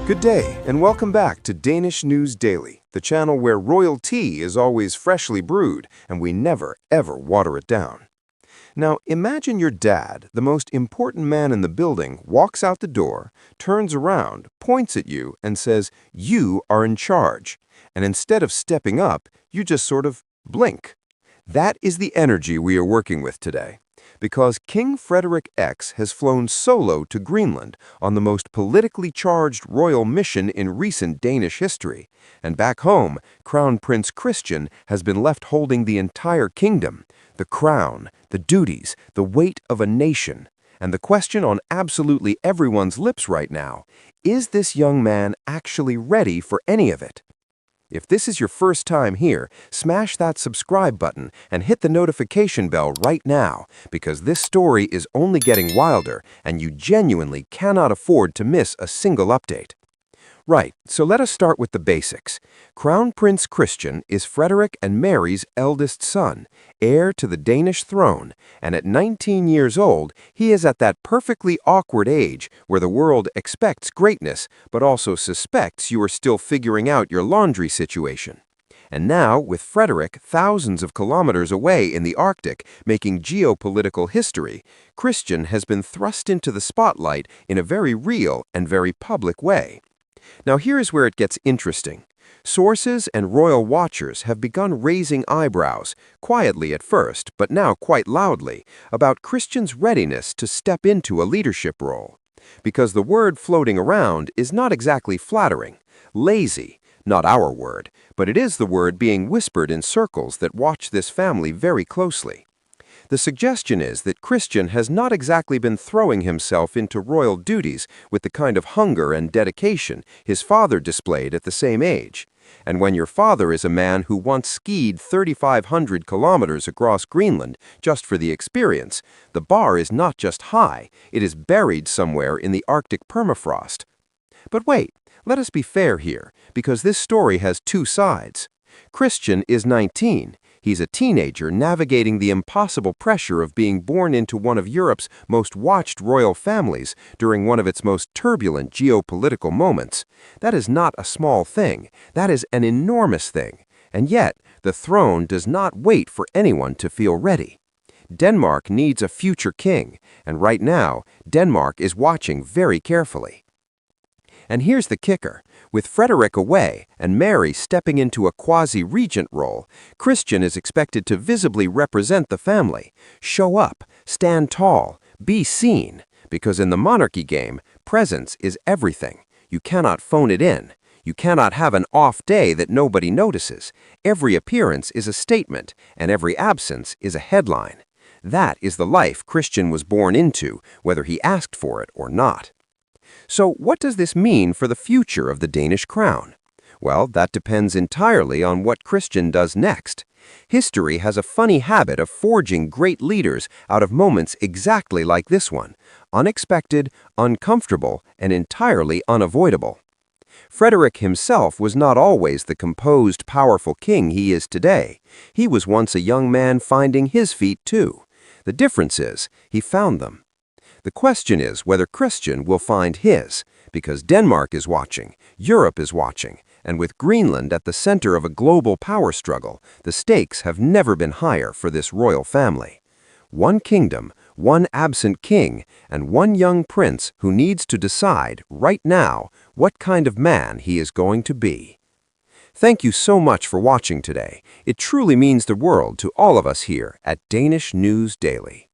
Good day, and welcome back to Danish News Daily, the channel where royal tea is always freshly brewed and we never, ever water it down. Now, imagine your dad, the most important man in the building, walks out the door, turns around, points at you, and says, "You are in charge." And instead of stepping up, you just sort of blink. That is the energy we are working with today. Because King Frederik X has flown solo to Greenland on the most politically charged royal mission in recent Danish history. And back home, Crown Prince Christian has been left holding the entire kingdom, the crown, the duties, the weight of a nation. And the question on absolutely everyone's lips right now, is this young man actually ready for any of it? If this is your first time here, smash that subscribe button and hit the notification bell right now, because this story is only getting wilder and you genuinely cannot afford to miss a single update. Right, so let us start with the basics. Crown Prince Christian is Frederik and Mary's eldest son, heir to the Danish throne, and at 19 years old, he is at that perfectly awkward age where the world expects greatness, but also suspects you are still figuring out your laundry situation. And now, with Frederik thousands of kilometers away in the Arctic making geopolitical history, Christian has been thrust into the spotlight in a very real and very public way. Now here is where it gets interesting. Sources and royal watchers have begun raising eyebrows, quietly at first, but now quite loudly, about Christian's readiness to step into a leadership role. Because the word floating around is not exactly flattering. Lazy, not our word, but it is the word being whispered in circles that watch this family very closely. The suggestion is that Christian has not exactly been throwing himself into royal duties with the kind of hunger and dedication his father displayed at the same age. And when your father is a man who once skied 3,500 kilometers across Greenland just for the experience, the bar is not just high, it is buried somewhere in the Arctic permafrost. But wait, let us be fair here, because this story has two sides. Christian is 19. He's a teenager navigating the impossible pressure of being born into one of Europe's most watched royal families during one of its most turbulent geopolitical moments. That is not a small thing. That is an enormous thing. And yet, the throne does not wait for anyone to feel ready. Denmark needs a future king, and right now, Denmark is watching very carefully. And here's the kicker. With Frederik away and Mary stepping into a quasi-regent role, Christian is expected to visibly represent the family, show up, stand tall, be seen, because in the monarchy game, presence is everything. You cannot phone it in. You cannot have an off day that nobody notices. Every appearance is a statement, and every absence is a headline. That is the life Christian was born into, whether he asked for it or not. So what does this mean for the future of the Danish crown? Well, that depends entirely on what Christian does next. History has a funny habit of forging great leaders out of moments exactly like this one, unexpected, uncomfortable, and entirely unavoidable. Frederik himself was not always the composed, powerful king he is today. He was once a young man finding his feet too. The difference is, he found them. The question is whether Christian will find his, because Denmark is watching, Europe is watching, and with Greenland at the center of a global power struggle, the stakes have never been higher for this royal family. One kingdom, one absent king, and one young prince who needs to decide, right now, what kind of man he is going to be. Thank you so much for watching today. It truly means the world to all of us here at Danish News Daily.